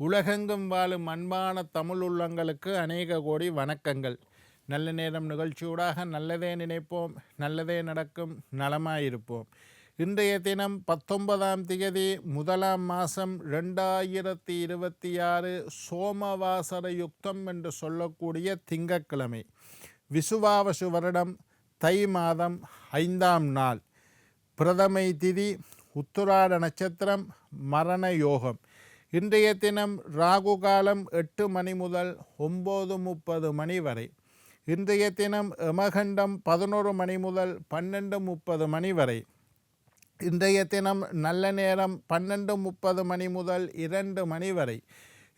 உலகெங்கும் வாழும் அன்பான தமிழ் உள்ளங்களுக்கு அநேக கோடி வணக்கங்கள். நல்ல நேரம் நிகழ்ச்சியூடாக நல்லதே நினைப்போம், நல்லதே நடக்கும், நலமாயிருப்போம். இன்றைய தினம் 19ஆம் திகதி 1ஆம் மாதம் 2026 சோமவாசர யுக்தம் என்று சொல்லக்கூடிய திங்கட்கிழமை, விசுவாவசு வருடம் தை மாதம் 5ஆம் நாள், பிரதமை திதி, உத்திராட நட்சத்திரம், மரண யோகம். இன்றைய தினம் ராகு காலம் 8 மணி முதல் 9:30 மணி வரை. இன்றைய தினம் யமகண்டம் 11 மணி முதல் 12:30 மணி வரை. இன்றைய தினம் நல்ல நேரம் 12:30 மணி முதல் 2 மணி வரை.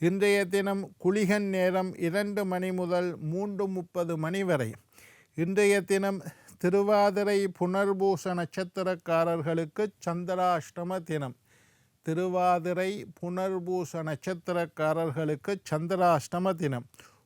இன்றைய தினம் குளிகன் நேரம் 2 மணி முதல் 3:30 மணி வரை. இன்றைய தினம் திருவாதிரை புனர்பூச நட்சத்திரக்காரர்களுக்கு சந்திராஷ்டம தினம். திருவாதிரை புனர்பூச நட்சத்திரக்காரர்களுக்கு சந்திராஷ்டம தினம்.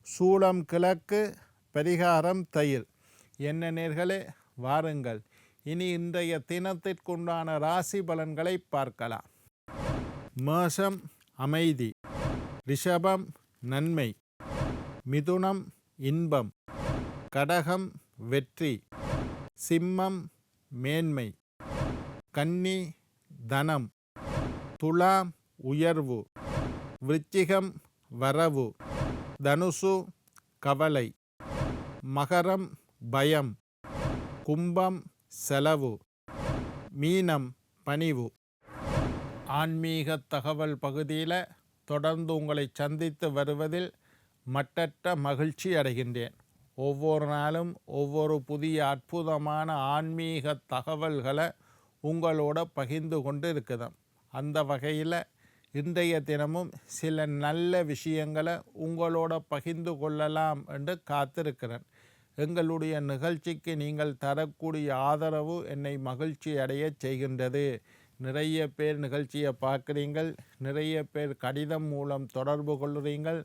சூலம் கிழக்கு, பரிகாரம் தயிர். என்ன நேர்களே, வாருங்கள் இனி இன்றைய தினத்திற்குண்டான ராசி பலன்களை பார்க்கலாம். மேஷம் அமைதி, ரிஷபம் நன்மை, மிதுனம் இன்பம், கடகம் வெற்றி, சிம்மம் மேன்மை, கன்னி தனம், துலாம் உயர்வு, விருச்சிகம் வரவு, தனுசு கவலை, மகரம் பயம், கும்பம் செலவு, மீனம் பணிவு. ஆன்மீக தகவல் பகுதியில் தொடர்ந்து உங்களை சந்தித்து வருவதில் மட்டற்ற மகிழ்ச்சி அடைகின்றேன். ஒவ்வொரு நாளும் ஒவ்வொரு புதிய அற்புதமான ஆன்மீக தகவல்களை உங்களோட பகிர்ந்து கொண்டு இருக்குதாம். அந்த வகையில் இன்றைய தினமும் சில நல்ல விஷயங்களை உங்களோட பகிர்ந்து கொள்ளலாம் என்று காத்திருக்கிறேன். எங்களுடைய நிகழ்ச்சிக்கு நீங்கள் தரக்கூடிய ஆதரவு என்னை மகிழ்ச்சி அடைய செய்கின்றது. நிறைய பேர் நிகழ்ச்சியை பார்க்குறீங்கள், நிறைய பேர் கடிதம் மூலம் தொடர்பு கொள்கிறீங்கள்,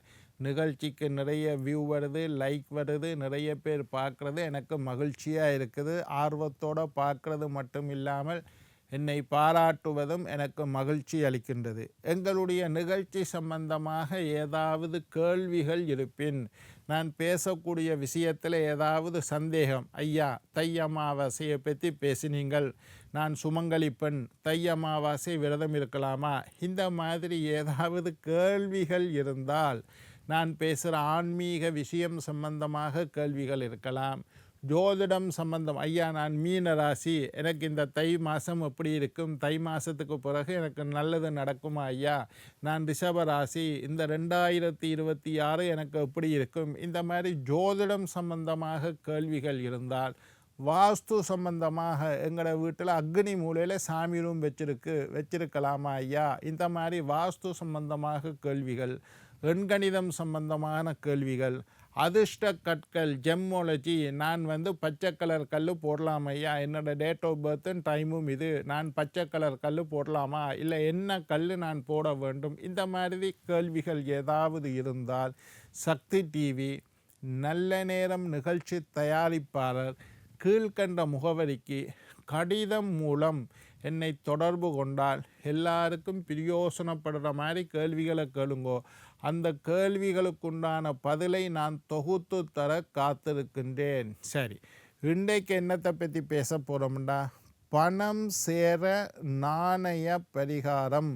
நிகழ்ச்சிக்கு நிறைய வியூ வருது, லைக் வருது, நிறைய பேர் பார்க்குறது எனக்கு மகிழ்ச்சியாக இருக்குது. ஆர்வத்தோடு பார்க்குறது மட்டும் இல்லாமல் என்னை பாராட்டுவதும் எனக்கு மகிழ்ச்சி அளிக்கின்றது. எங்களுடைய நிகழ்ச்சி சம்பந்தமாக ஏதாவது கேள்விகள் இருப்பின், நான் பேசக்கூடிய விஷயத்தில் ஏதாவது சந்தேகம், ஐயா தை அமாவாசையை பற்றி பேசினீங்கள், நான் சுமங்கலி பெண், தை அமாவாசை விரதம் இருக்கலாமா, இந்த மாதிரி ஏதாவது கேள்விகள் இருந்தால், நான் பேசுகிற ஆன்மீக விஷயம் சம்பந்தமாக கேள்விகள் இருக்கலாம், ஜோதிடம் சம்பந்தம், ஐயா நான் மீன ராசி, எனக்கு இந்த தை மாதம் எப்படி இருக்கும், தை மாதத்துக்கு பிறகு எனக்கு நல்லது நடக்குமா ஐயா, நான் ரிஷப ராசி, இந்த 2026 எனக்கு எப்படி இருக்கும், இந்த மாதிரி ஜோதிடம் சம்பந்தமாக கேள்விகள் இருந்தால், வாஸ்து சம்பந்தமாக எங்களோட வீட்டில் அக்னி மூலையில் சாமி ரூம் வச்சிருக்கலாமா ஐயா, இந்த மாதிரி வாஸ்து சம்பந்தமாக கேள்விகள், எண்கணிதம் சம்பந்தமான கேள்விகள், அதிர்ஷ்ட கற்கள், ஜெம்மோலஜி, நான் பச்சை கலர் கல் போடலாமா ஐயா, என்னோடய டேட் ஆஃப் பர்த்தும் டைமும் இது, நான் பச்சை கலர் கல் போடலாமா, இல்லை என்ன கல் நான் போட வேண்டும், இந்த மாதிரி கேள்விகள் ஏதாவது இருந்தால் சக்தி டிவி நல்ல நேரம் நிகழ்ச்சி தயாரிப்பாளர் கீழ்கண்ட முகவரிக்கு கடிதம் மூலம் என்னை தொடர்பு கொண்டால் எல்லாருக்கும் பிரயோசனப்படுற மாதிரி கேள்விகளை கேளுங்கோ. அந்த கேள்விகளுக்குண்டான பதிலை நான் தொகுத்து தர காத்திருக்கின்றேன். சரி, இன்றைக்கு என்னத்தை பற்றி பேச போகிறோம்டா, பணம் சேர நாணய பரிகாரம்.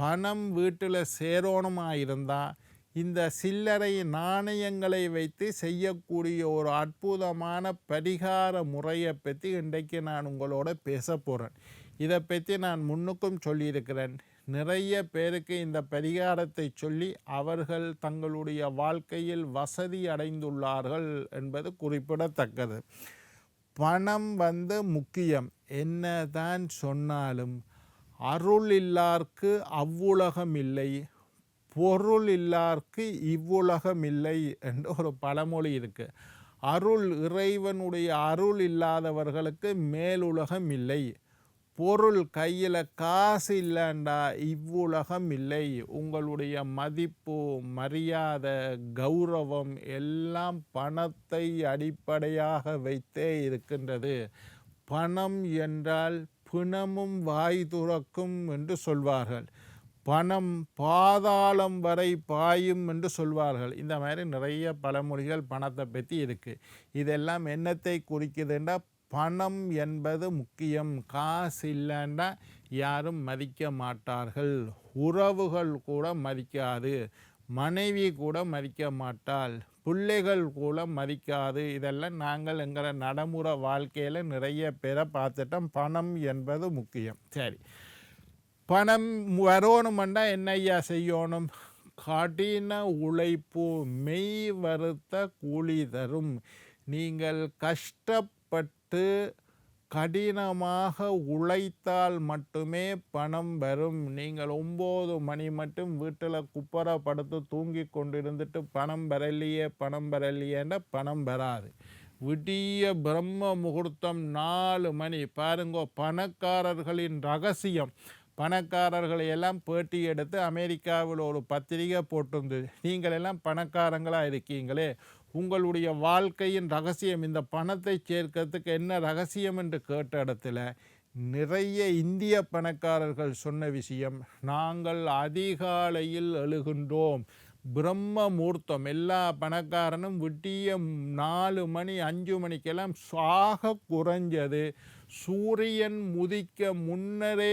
பணம் வீட்டில் சேரோணுமா இருந்தால் இந்த சில்லறை நாணயங்களை வைத்து செய்யக்கூடிய ஒரு அற்புதமான பரிகார முறையை பற்றி இன்றைக்கு நான் உங்களோட பேச போகிறேன். இதை பற்றி நான் முன்னுக்கும் சொல்லியிருக்கிறேன். நிறைய பேருக்கு இந்த பரிகாரத்தை சொல்லி அவர்கள் தங்களுடைய வாழ்க்கையில் வசதி அடைந்துள்ளார்கள் என்பது குறிப்பிடத்தக்கது. பணம் முக்கியம். என்னதான் சொன்னாலும் அருள் இல்லார்க்கு அவ்வுலகம் இல்லை, பொருள் இல்லார்க்கு இவ்வுலகம் இல்லை என்று ஒரு பழமொழி இருக்குது. அருள், இறைவனுடைய அருள் இல்லாதவர்களுக்கு மேலுலகம் இல்லை, பொருள் கையில் காசு இல்லைண்டா இவ்வுலகம் இல்லை. உங்களுடைய மதிப்பு, மரியாதை, கௌரவம் எல்லாம் பணத்தை அடிப்படையாக வைத்தே இருக்கின்றது. பணம் என்றால் பிணமும் வாய் துறக்கும் என்று சொல்வார்கள். பணம் பாதாளம் வரை பாயும் என்று சொல்வார்கள். இந்த மாதிரி நிறைய பழமொழிகள் பணத்தை பற்றி இருக்குது. இதெல்லாம் என்னத்தை குறிக்குதுன்னா, பணம் என்பது முக்கியம். காசு இல்லைன்னா யாரும் மதிக்க மாட்டார்கள். உறவுகள் கூட மதிக்காது, மனைவி கூட மதிக்க மாட்டாள், பிள்ளைகள் கூட மதிக்காது. இதெல்லாம் நாங்கள் எங்களை நடைமுறை வாழ்க்கையில் நிறைய பேரை பார்த்துட்டோம். பணம் என்பது முக்கியம். சரி, பணம் வரணுமெண்டா என்ன ஐயா செய்யணும்? கடின உழைப்பு மெய் வருத்த கூலி தரும். நீங்கள் கஷ்டப்பட்டு கடினமாக உழைத்தால் மட்டுமே பணம் வரும். நீங்கள் 9 மணி மட்டும் வீட்டில் குப்பரை படுத்து தூங்கி கொண்டிருந்துட்டு பணம் வரலையேன்னா பணம் வராது. விடிய பிரம்ம முகூர்த்தம் 4 மணி பாருங்கோ. பணக்காரர்களின் ரகசியம். பணக்காரர்களை எல்லாம் பேட்டி எடுத்து அமெரிக்காவில் ஒரு பத்திரிகை போட்டிருந்தது. நீங்கள் எல்லாம் பணக்காரங்களாக இருக்கீங்களே, உங்களுடைய வாழ்க்கையின் ரகசியம், இந்த பணத்தை சேர்க்கிறதுக்கு என்ன ரகசியம் என்று கேட்ட இடத்துல நிறைய இந்திய பணக்காரர்கள் சொன்ன விஷயம், நாங்கள் அதிகாலையில் எழுகின்றோம். பிரம்ம முகூர்த்தம். எல்லா பணக்காரனும் விட்டிய 4 மணி 5 மணிக்கெல்லாம் சாக குறைஞ்சது சூரியன் உதிக்க முன்னரே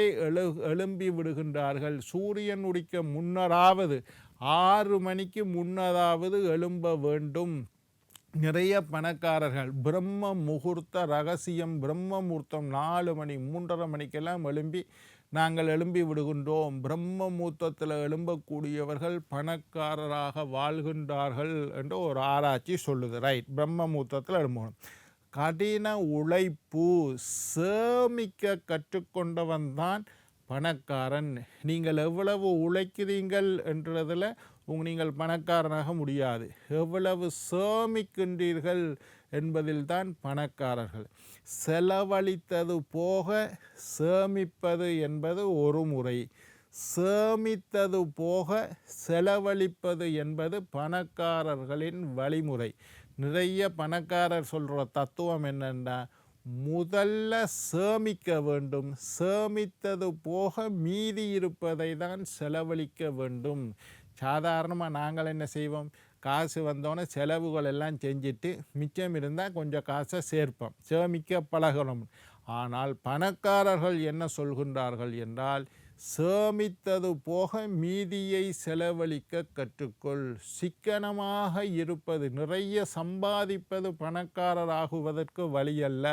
எழும்பி விடுகின்றார்கள். சூரியன் உதிக்க முன்னராவது 6 மணிக்கு முன்னராவது எழும்ப வேண்டும். நிறைய பணக்காரர்கள் பிரம்ம முகூர்த்த ரகசியம். பிரம்ம முகூர்த்தம் 4 மணி 3:30 மணிக்கெல்லாம் நாங்கள் எழும்பி விடுகின்றோம். பிரம்ம முகூர்த்தத்தில் எழும்பக்கூடியவர்கள் பணக்காரராக வாழ்கின்றார்கள் என்று ஒரு ஆராய்ச்சி சொல்லுது. ரைட், பிரம்ம முகூர்த்தத்தில் எழும்பணும். கடின உழைப்பு சேமிக்க கற்றுக்கொண்டவன் தான் பணக்காரன். நீங்கள் எவ்வளவு உழைக்கிறீர்கள் என்றதில் நீங்கள் பணக்காரனாக முடியாது. எவ்வளவு சேமிக்கின்றீர்கள் என்பதில் தான் பணக்காரர்கள். செலவழித்தது போக சேமிப்பது என்பது ஒரு முறை, சேமித்தது போக செலவழிப்பது என்பது பணக்காரர்களின் வழிமுறை. நிறைய பணக்காரர் சொல்கிற தத்துவம் என்னென்னா, முதல்ல சேமிக்க வேண்டும், சேமித்தது போக மீதி இருப்பதை தான் செலவழிக்க வேண்டும். சாதாரணமாக நாங்கள் என்ன செய்வோம், காசு வந்தோன்னே செலவுகள் எல்லாம் செஞ்சுட்டு மிச்சம் இருந்தால் கொஞ்சம் காசை சேர்ப்போம், சேமிக்க பழகணும். ஆனால் பணக்காரர்கள் என்ன சொல்கின்றார்கள் என்றால், சேமித்தது போக மீதியை செலவழிக்க கற்றுக்கொள். சிக்கனமாக இருப்பது, நிறைய சம்பாதிப்பது பணக்காரராகுவதற்கு வழியல்ல.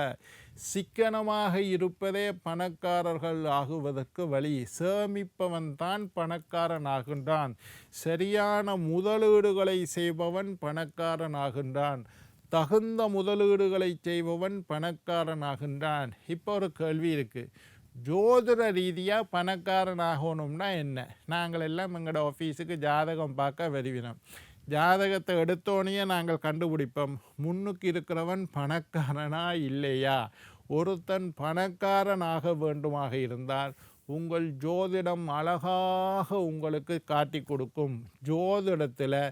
சிக்கனமாக இருப்பதே பணக்காரர்கள் ஆகுவதற்கு வழி. சேமிப்பவன் தான் பணக்காரன் ஆகின்றான். சரியான முதலீடுகளை செய்பவன் பணக்காரன் ஆகின்றான். தகுந்த முதலீடுகளை செய்பவன் பணக்காரன் ஆகின்றான். இப்போ ஒரு கேள்வி இருக்குது, ஜோதிட ரீதியாக பணக்காரன் ஆகணும்னா என்ன? நாங்கள் எல்லாம் எங்களோட ஆஃபீஸுக்கு ஜாதகம் பார்க்க வருவினோம். ஜாதகத்தை எடுத்தோனையே நாங்கள் கண்டுபிடிப்போம், முன்னுக்கு இருக்கிறவன் பணக்காரனா இல்லையா. ஒருத்தன் பணக்காரன் ஆக வேண்டுமாக இருந்தால் உங்கள் ஜோதிடம் அழகாக உங்களுக்கு காட்டி கொடுக்கும். ஜோதிடத்தில்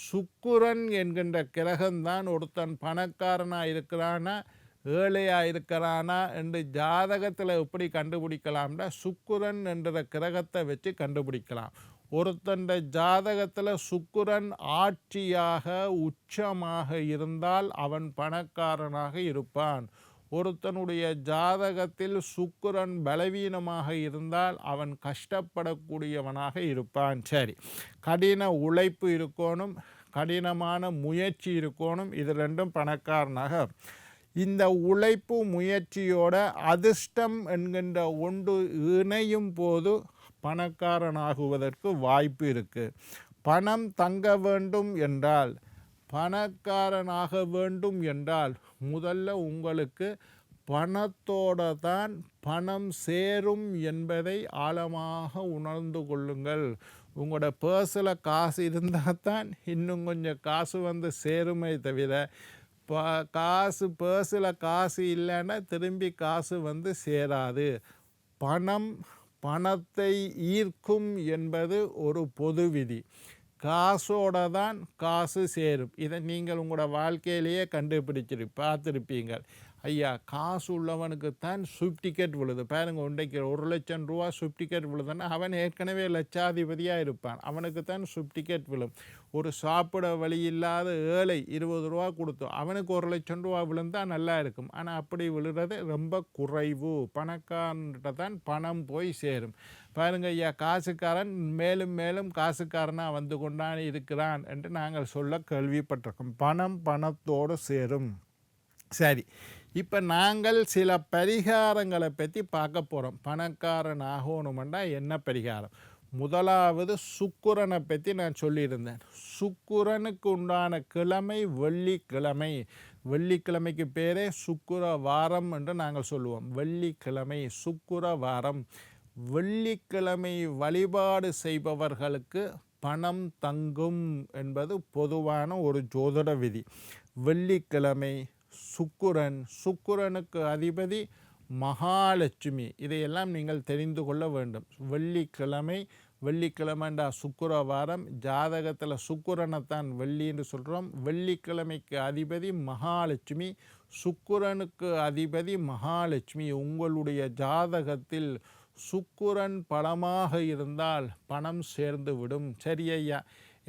சுக்கிரன் என்கின்ற கிரகம்தான் ஒருத்தன் பணக்காரனாக இருக்கிறானா ஏழையாக இருக்கிறானா என்று ஜாதகத்தில் எப்படி கண்டுபிடிக்கலாம்னா, சுக்கிரன் என்ற கிரகத்தை வச்சு கண்டுபிடிக்கலாம். ஒருத்தன் ஜாதகத்தில் சுக்கிரன் ஆட்சியாக உச்சமாக இருந்தால் அவன் பணக்காரனாக இருப்பான். ஒருத்தனுடைய ஜாதகத்தில் சுக்கிரன் பலவீனமாக இருந்தால் அவன் கஷ்டப்படக்கூடியவனாக இருப்பான். சரி, கடின உழைப்பு இருக்கணும், கடினமான முயற்சி இருக்கணும். இது ரெண்டும் பணக்காரனாக. இந்த உழைப்பு முயற்சியோட அதிர்ஷ்டம் என்கின்ற ஒன்று இணையும் போது பணக்காரனாகுவதற்கு வாய்ப்பு இருக்குது. பணம் தங்க வேண்டும் என்றால், பணக்காரனாக வேண்டும் என்றால் முதல்ல உங்களுக்கு பணத்தோட தான் பணம் சேரும் என்பதை ஆழமாக உணர்ந்து கொள்ளுங்கள். உங்களோட பர்ஸில் காசு இருந்தால் தான் இன்னும் கொஞ்சம் காசு வந்து சேருமே தவிர, காசு பர்ஸில் காசு இல்லைன்னா திரும்பி காசு வந்து சேராது. பணம் பணத்தை ஈர்க்கும் என்பது ஒரு பொது விதி. காசோட தான் காசு சேரும். இதை நீங்கள் உங்களோட வாழ்க்கையிலேயே பார்த்துருப்பீங்கள். ஐயா காசு உள்ளவனுக்குத்தான் ஸ்விஃப்ட் டிக்கெட் விழுது பாருங்க. இன்றைக்கு 1,00,000 ரூபா ஸ்விஃப்ட் டிக்கெட் விழுதுன்னா அவன் ஏற்கனவே லட்சாதிபதியாக இருப்பான், அவனுக்கு தான் ஸ்விஃப்ட் டிக்கெட் விழும். ஒரு சாப்பிட வழி இல்லாத ஏழை 20 ரூபா கொடுத்தோம் அவனுக்கு 1,00,000 ரூபா விழுந்தால் நல்லா இருக்கும். ஆனால் அப்படி விழுறது ரொம்ப குறைவு. பணக்காரன்கிட்ட தான் பணம் போய் சேரும். பாருங்க ஐயா, காசுக்காரன் மேலும் மேலும் காசுக்காரனாக வந்து கொண்டான் இருக்கிறான் என்று நாங்கள் சொல்ல கேள்விப்பட்டிருக்கோம். பணம் பணத்தோடு சேரும். சரி, இப்போ நாங்கள் சில பரிகாரங்களை பற்றி பார்க்க போகிறோம். பணக்காரன் ஆகணுமெண்டா என்ன பரிகாரம்? முதலாவது சுக்கிரனை பற்றி நான் சொல்லியிருந்தேன். சுக்கிரனுக்கு உண்டான கிழமை வெள்ளிக்கிழமை. வெள்ளிக்கிழமைக்கு பேரே சுக்கிர வாரம் என்று நாங்கள் சொல்லுவோம். வெள்ளிக்கிழமை சுக்கிர வாரம். வெள்ளிக்கிழமை வழிபாடு செய்பவர்களுக்கு பணம் தங்கும் என்பது பொதுவான ஒரு ஜோதிட விதி. வெள்ளிக்கிழமை சுக்கிரன், சுக்கிரனுக்கு அதிபதி மகாலட்சுமி, இதையெல்லாம் நீங்கள் தெரிந்து கொள்ள வேண்டும். வெள்ளிக்கிழமை, வெள்ளிக்கிழமைண்டா சுக்கிர வாரம், ஜாதகத்தில் சுக்கிரனைத்தான் வெள்ளின்னு சொல்கிறோம். வெள்ளிக்கிழமைக்கு அதிபதி மகாலட்சுமி, சுக்கிரனுக்கு அதிபதி மகாலட்சுமி. உங்களுடைய ஜாதகத்தில் சுக்கிரன் பலமாக இருந்தால் பணம் சேர்ந்து விடும். சரி ஐயா,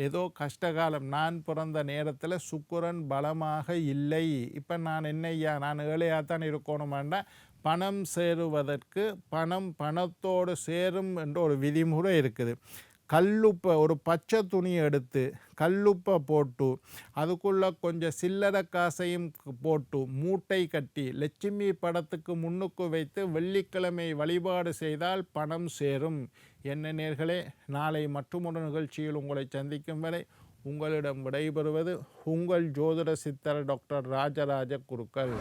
ஏதோ கஷ்டகாலம், நான் பிறந்த நேரத்தில் சுக்கிரன் பலமாக இல்லை, இப்போ நான் என்னையா நான் ஏழையாகத்தான் இருக்கணுமாண்டா பணம் சேருவதற்கு பணம் பணத்தோடு சேரும் என்ற ஒரு விதிமுறை இருக்குது. கல்லுப்பை, ஒரு பச்சை துணியை எடுத்து கல்லுப்பை போட்டு அதுக்குள்ளே கொஞ்சம் சில்லறை காசையும் போட்டு மூட்டை கட்டி லட்சுமி படத்துக்கு முன்னுக்கு வைத்து வெள்ளிக்கிழமை வழிபாடு செய்தால் பணம் சேரும். என்ன நேர்களே, நாளை மற்றொரு நிகழ்ச்சியில் உங்களை சந்திக்கும் வரை உங்களிடம் விடைபெறுவது உங்கள் ஜோதிட சித்தர் டாக்டர் ராஜராஜ குருக்கள்.